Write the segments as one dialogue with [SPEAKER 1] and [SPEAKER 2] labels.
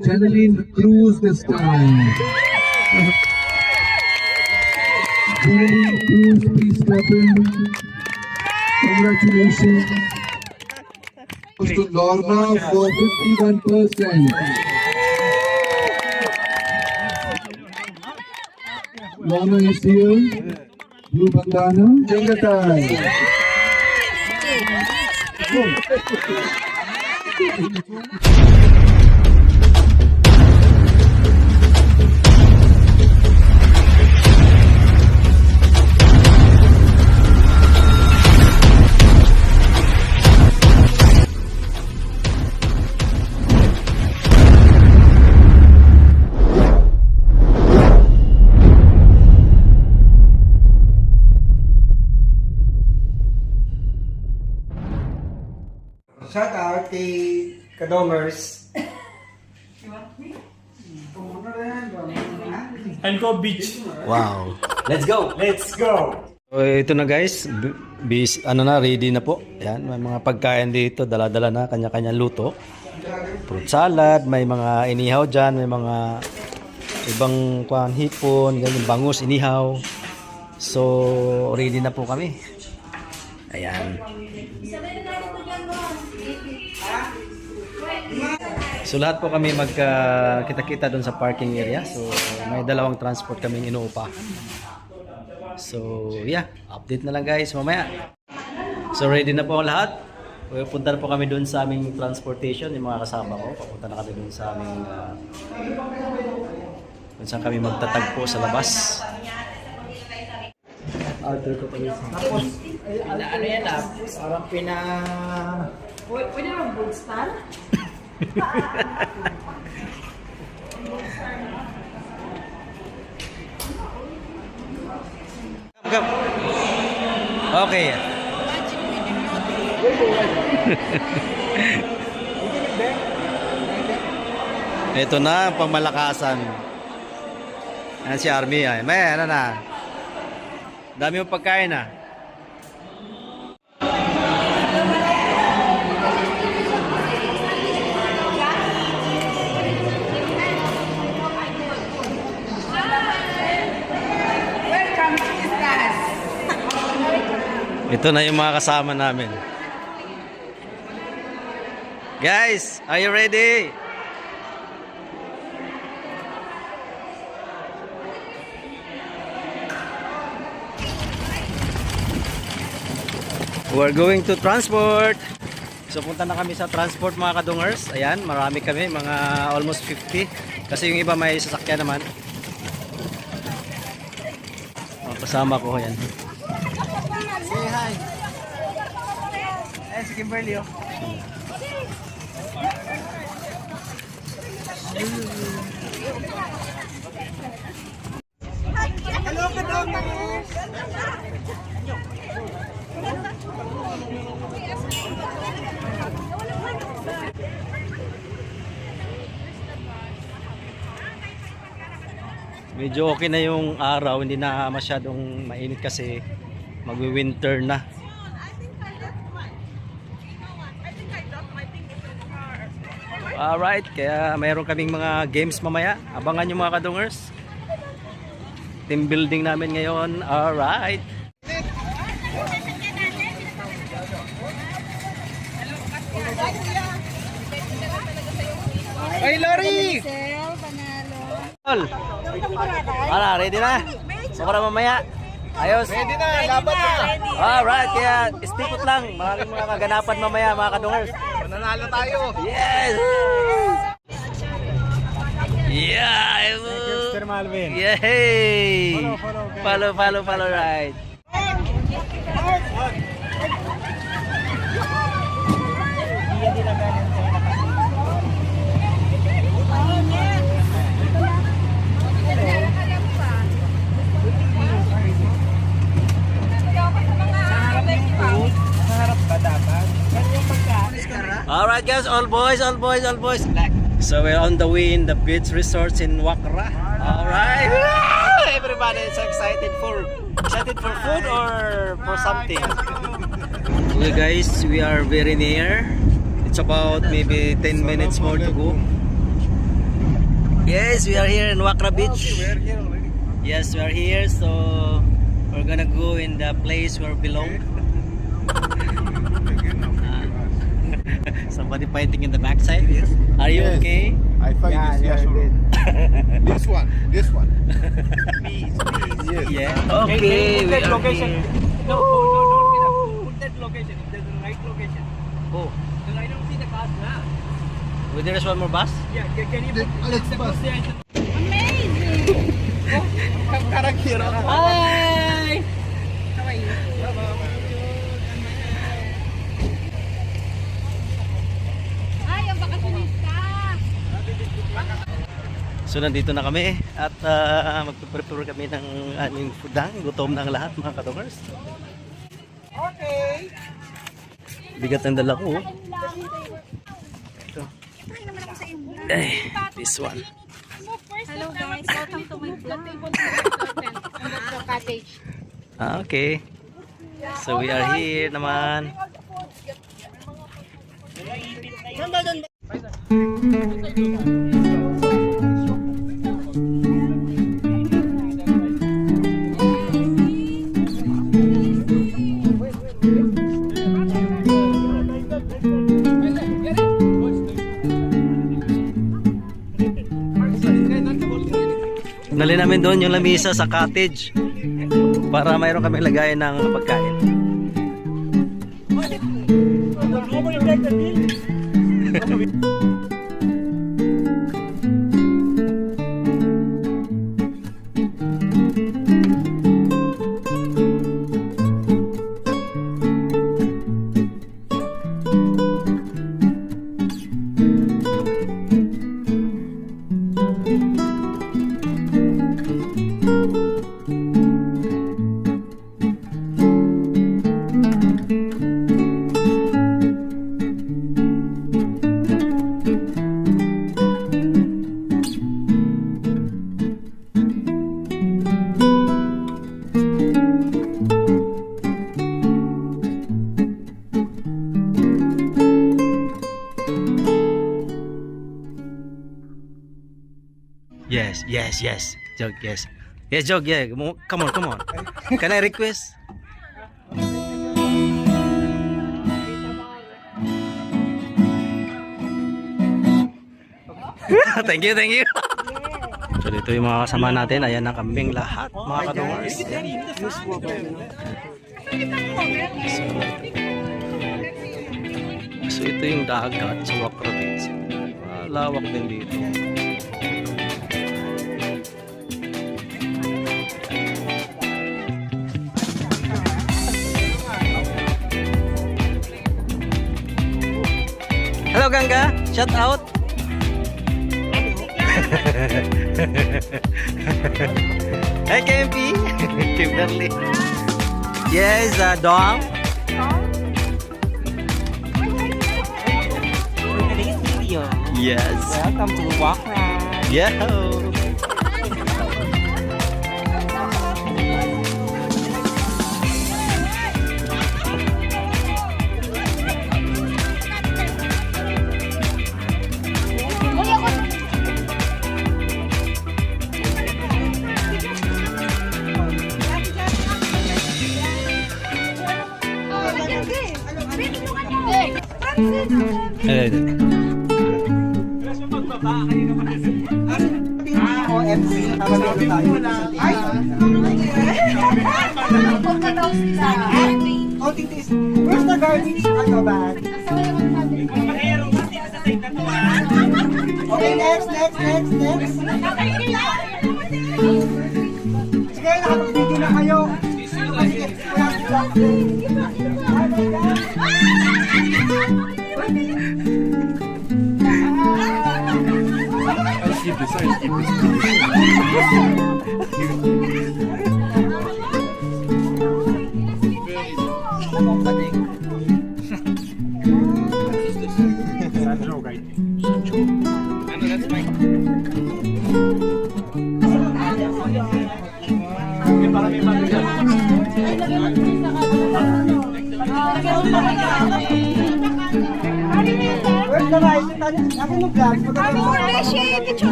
[SPEAKER 1] Janeline Cruz this time. Janeline Cruz, please step in. Congratulations. Goes to Lorna for 51%. Lorna is here. Blue bandana. Jangatai.
[SPEAKER 2] Shout out kay Kadomers.
[SPEAKER 3] Alco Beach.
[SPEAKER 4] Wow. Let's go.
[SPEAKER 3] Let's go.
[SPEAKER 4] So, ito na guys. Ready na po. Yan, may mga pagkain dito. Dala-dala na, kanya-kanya luto. Fruit salad, may mga inihaw dyan, may mga ibang hipon, ganyan, bangus, inihaw. So, ready na po kami. Ayan. So lahat po kami magkita-kita doon sa parking area. So may dalawang transport kaming inuupahan. So yeah, update na lang guys mamaya. So ready na po ang lahat. Pupunta na po kami doon sa aming transportation, yung mga kasama ko. Papunta na kami doon sa aming kung saan kami magtatagpo sa labas.
[SPEAKER 2] Order ko pala. Tapos, ano yan ah? Parang
[SPEAKER 5] Pwede naman Gold Star?
[SPEAKER 4] Come. Okay. Ito na ang pamalakasan. Ayan si Army. May ano na. Dami yung pagkain na. Ito na yung mga kasama namin. Guys, are you ready? We're going to transport. So punta na kami sa transport mga kadungers. Ayan, marami kami, mga almost 50. Kasi yung iba may sasakyan naman. Kasama ko yan.
[SPEAKER 2] Say hi. Si Kimberly oh. Hello Kadomers.
[SPEAKER 4] Medyo okay na yung araw, hindi na masyadong mainit kasi magwi-winter na. Alright, kaya mayroon kaming mga games mamaya. Abangan nyo mga kadungers. Team building namin ngayon. Alright.
[SPEAKER 2] Ay Lori!
[SPEAKER 4] Ala, ready na? Sokra mamaya. Ayos.
[SPEAKER 2] Ready na, laban na.
[SPEAKER 4] Alright, kaya istikot lang. Maraming mga kaganapan mamaya mga kadungers.
[SPEAKER 2] Mananalo tayo.
[SPEAKER 4] Yes! Yeah!
[SPEAKER 3] Mr. Malvin.
[SPEAKER 4] Yay!
[SPEAKER 3] Follow,
[SPEAKER 4] Follow, right. Alright guys, all boys. So we're on the way in the beach resorts in Wakra. Alright. Everybody is excited for food or for something. Okay guys, we are very near. It's about maybe 10 minutes more to go. Yes, we are here in Wakra Beach. Yes, we are here. So we're gonna go in the place where we belong. Somebody fighting in the backside. Are you okay?
[SPEAKER 3] I find this This one. Please. Yes.
[SPEAKER 4] Yeah. Okay. We are
[SPEAKER 2] location.
[SPEAKER 4] here.
[SPEAKER 2] No, don't get up. Put that location. If there's the right location.
[SPEAKER 4] Oh,
[SPEAKER 2] Then I don't see the cars now.
[SPEAKER 4] well, there is one more bus.
[SPEAKER 2] Yeah, can you put
[SPEAKER 3] Alex bus.
[SPEAKER 2] Hi! How are you?
[SPEAKER 5] Ay, ang bakasunista!
[SPEAKER 4] So nandito na kami at magpe-prepare kami ng aming foodang. Gutom na ang lahat mga katokers.
[SPEAKER 2] Okay.
[SPEAKER 4] Bigat ang dala ko. Ito. This one.
[SPEAKER 5] Hello guys, welcome to my vlog. Cottage.
[SPEAKER 4] Okay. So we are here naman. Nali namin doon yung lamisa sa cottage para mayroon kami lagayan ng pagkain. Yes. Jog, yes. Yes, Jog, yeah. Come on. Can I request? Thank you. So dito yung mga kasama natin. Ayan na kaming lahat, mga katungers. So ito yung dagat sa Wakra Beach. Lawak din dito. Hello Ganga, shout out. Hey KMP, Kimberly. Yes, Dong. Yes.
[SPEAKER 2] Welcome to Wakra.
[SPEAKER 4] Yeah.
[SPEAKER 2] Where's the garbage? Ano ba? Okay, next. Sige, nakapag-video na kayo.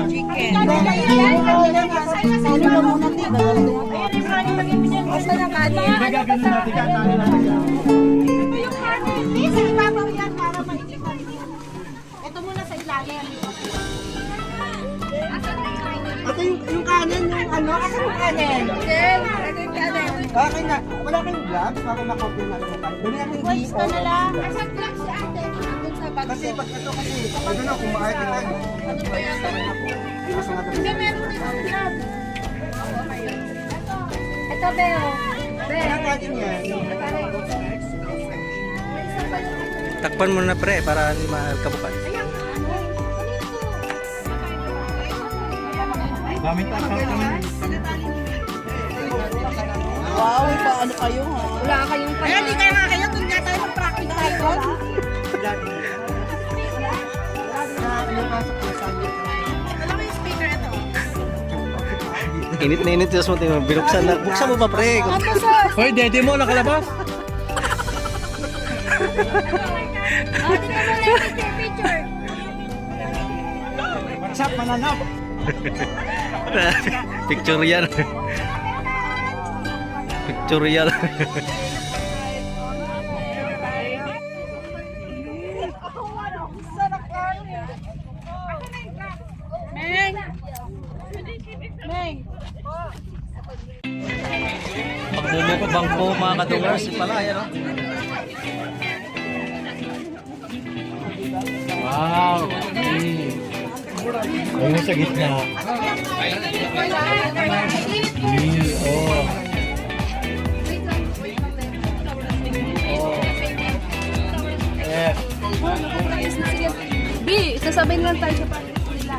[SPEAKER 5] Chicken. Ito muna sa ilalim.
[SPEAKER 6] Ito yung kanin, yung ano? Asa yung kanin? Okay na. Wala kayong gloves? Baka makopya na rin tayo. Dali natin
[SPEAKER 5] Wipes ka na lang. Asan gloves si ate? Andun sa bag
[SPEAKER 6] Kasi
[SPEAKER 5] ko.
[SPEAKER 6] pag ito kasi, ano na, kumain ka tayo.
[SPEAKER 5] Hindi, meron din ang gloves. Ito, Beo.
[SPEAKER 6] Kaya natin yan.
[SPEAKER 4] Takpan mo na pre para hindi magkabukan.
[SPEAKER 6] Wow, paano kayo ha?
[SPEAKER 5] Wala kayong
[SPEAKER 6] Kaya di kaya nga kayo, doon nga tayo mag-practice tayo.
[SPEAKER 4] Init na init yung mo binuksan na. Buksan mo pa pre.
[SPEAKER 2] Hoy, dede mo, nakalabas.
[SPEAKER 5] picture.
[SPEAKER 6] What's up, mananap?
[SPEAKER 4] Pictorial. Pictorial.
[SPEAKER 5] Meng! Meng!
[SPEAKER 4] Pagbumukbang po mga kadungers. Pala, yan o.
[SPEAKER 2] Wow. Ayun sa gitna. Oh. Yes.
[SPEAKER 5] B, sasabihin lang tayo sa nila.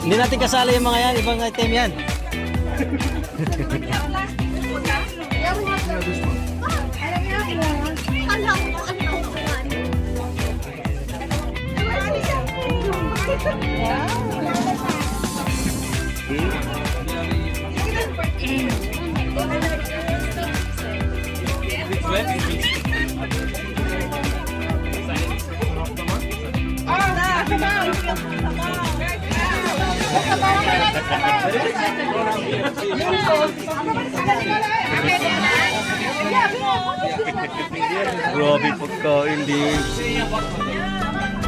[SPEAKER 4] Hindi natin kasali yung mga yan. Ibang item yan. Grabe pagkain din.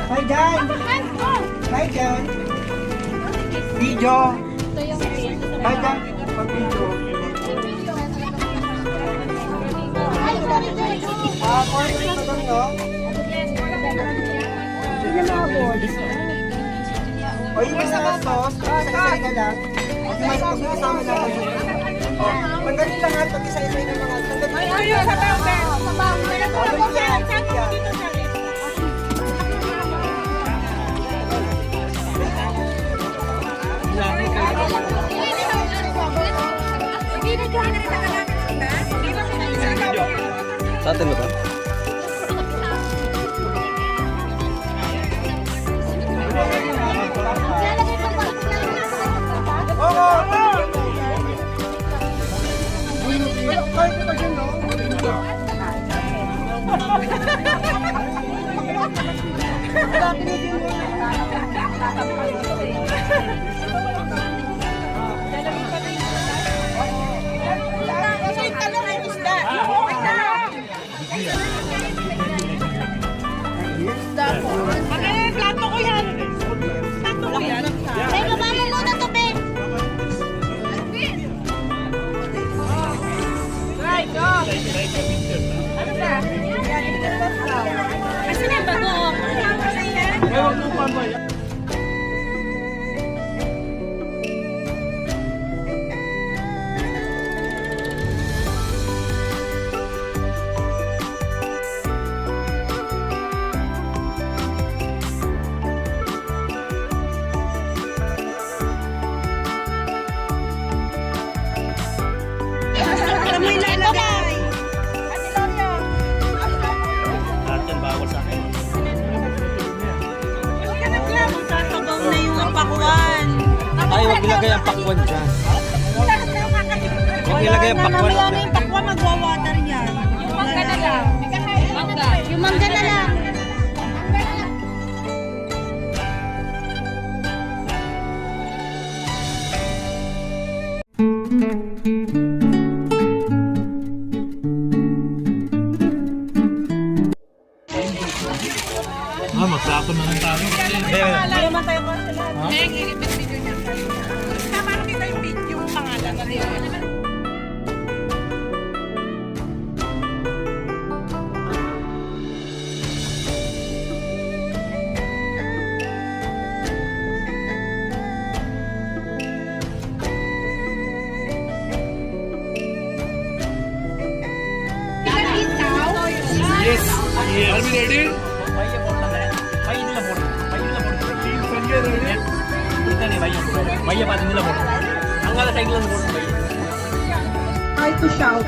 [SPEAKER 6] Hi, Jan! Hi, Jan! Video! Hi, Jan! Pag-video. Corner pa doon, no? Sige na ako. O, yung isa ka sauce, isa-isa ka lang. Mas kasama na ako. O, pag ganun lang ha, pag isa-isa na mga.
[SPEAKER 5] Ayun, sa bawang. Sa bawang.
[SPEAKER 4] Sa atin ba ito?
[SPEAKER 5] Plato ko yan. Ay, baba mo muna to, Ben. Right, go. Ano ba? Kasi na bago.
[SPEAKER 2] Ewan mo pa ba yan? Atin bawal sa akin. Ay, wag ilagay ang pakwan dyan. Wag ilagay ang pakwan.
[SPEAKER 6] yung pakwa, magwawater yan.
[SPEAKER 5] Yung mangga na lang. Mangga. Yung mangga na lang.
[SPEAKER 2] Plato na lang tayo.
[SPEAKER 5] Hindi naman tayo konsulat. Neng, ilipit video niya tayo. Tama na kita yung video, pangalan na rin.
[SPEAKER 2] Yes. Are we ready? भैया बोलना है भैया नीला बोल टीम संजय रेडी इतना नहीं भैया बात नीला बोल अंगाला साइड ला बोल भैया
[SPEAKER 5] Try to shout.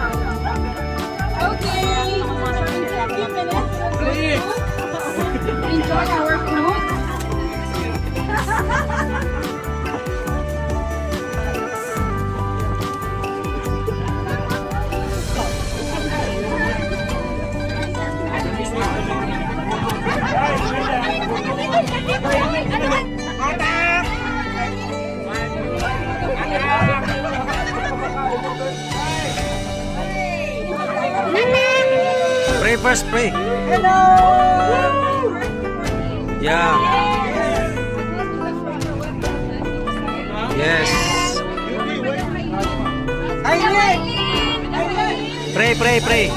[SPEAKER 5] Okay. Enjoy our food.
[SPEAKER 4] Pray first, pray.
[SPEAKER 6] Hello!
[SPEAKER 4] Yeah. Yes.
[SPEAKER 6] Aileen!
[SPEAKER 4] Pray, pray, pray.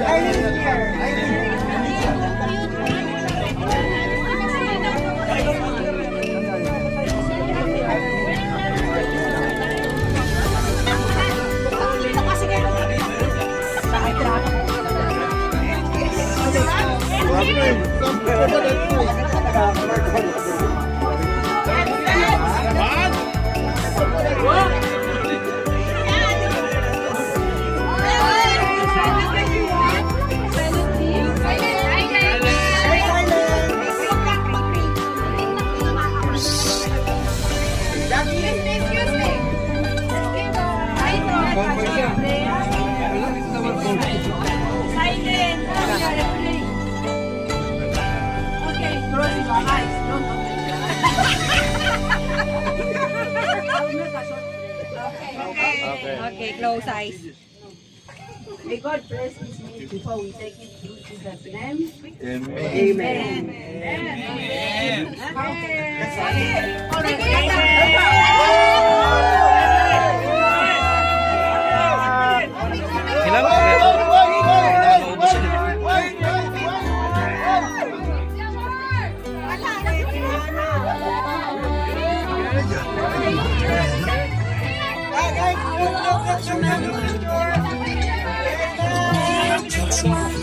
[SPEAKER 6] Aileen is here. Aileen.
[SPEAKER 5] Okay, close eyes. May God bless this meal before we take it to Jesus' name. Amen.
[SPEAKER 4] Ilang?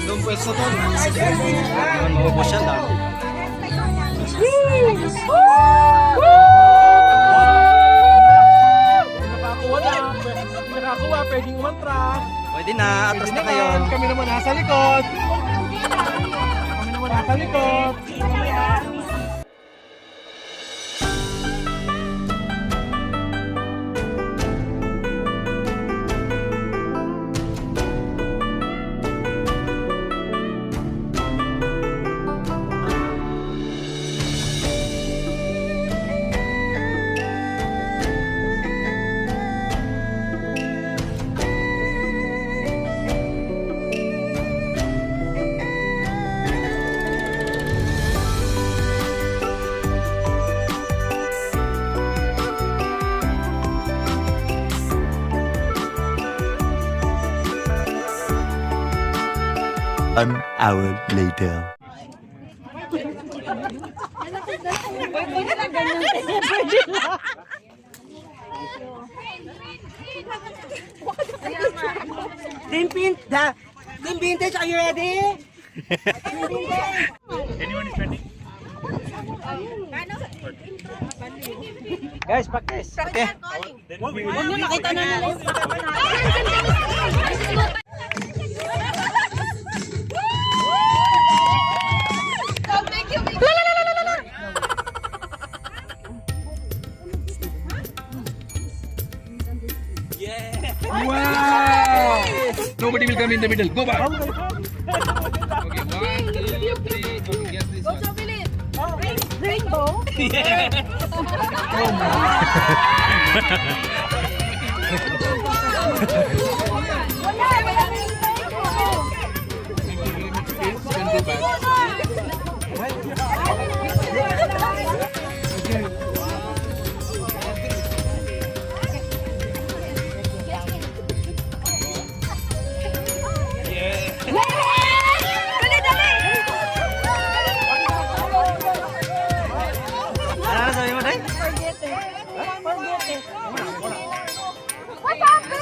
[SPEAKER 4] Doon pwesto doon. Maubos siya lang.
[SPEAKER 2] Nakakuha, pwedeng mantra.
[SPEAKER 4] Pwede na, atras na kayo.
[SPEAKER 2] Kami naman nasa likod.
[SPEAKER 7] An hour later.
[SPEAKER 6] Team Vintage, are you ready?
[SPEAKER 2] Anyone is spending?
[SPEAKER 4] Guys, practice. Okay.
[SPEAKER 5] Huwag nyo nakita na nila.
[SPEAKER 2] Wow! Nobody will come in the middle. Go back. Okay, 1, 2, 3. Okay, guess this one.
[SPEAKER 5] Rainbow?
[SPEAKER 2] Then go back.
[SPEAKER 4] Ano na sabi mo, Day?
[SPEAKER 5] What happened?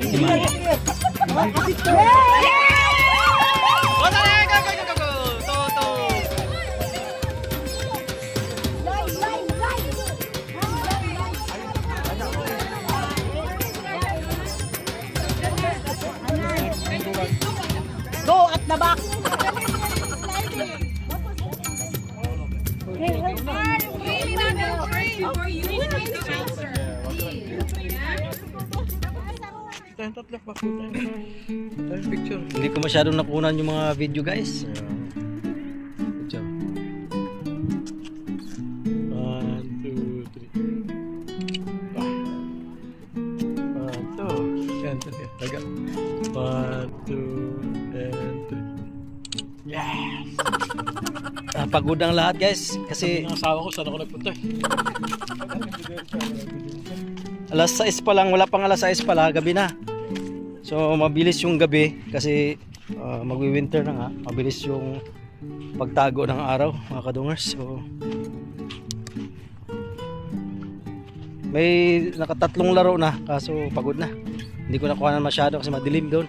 [SPEAKER 4] Si Man.
[SPEAKER 5] Go at the back.
[SPEAKER 4] Hindi ko masyadong nakunan yung mga video guys. Picture.
[SPEAKER 2] 1, 2, 3. 1, 2. Yan, taga. 1, 2, and 3. Yes!
[SPEAKER 4] Pagod ang lahat guys kasi
[SPEAKER 2] Ang asawa ko, saan ako nagpunta eh?
[SPEAKER 4] alas 6 pa lang, wala pang alas 6 pala, gabi na. So mabilis yung gabi kasi magwi-winter na nga, mabilis yung pagtago ng araw mga kadungers. So may nakatatlong laro na kaso pagod na. Hindi ko nakuha na masyado kasi madilim doon.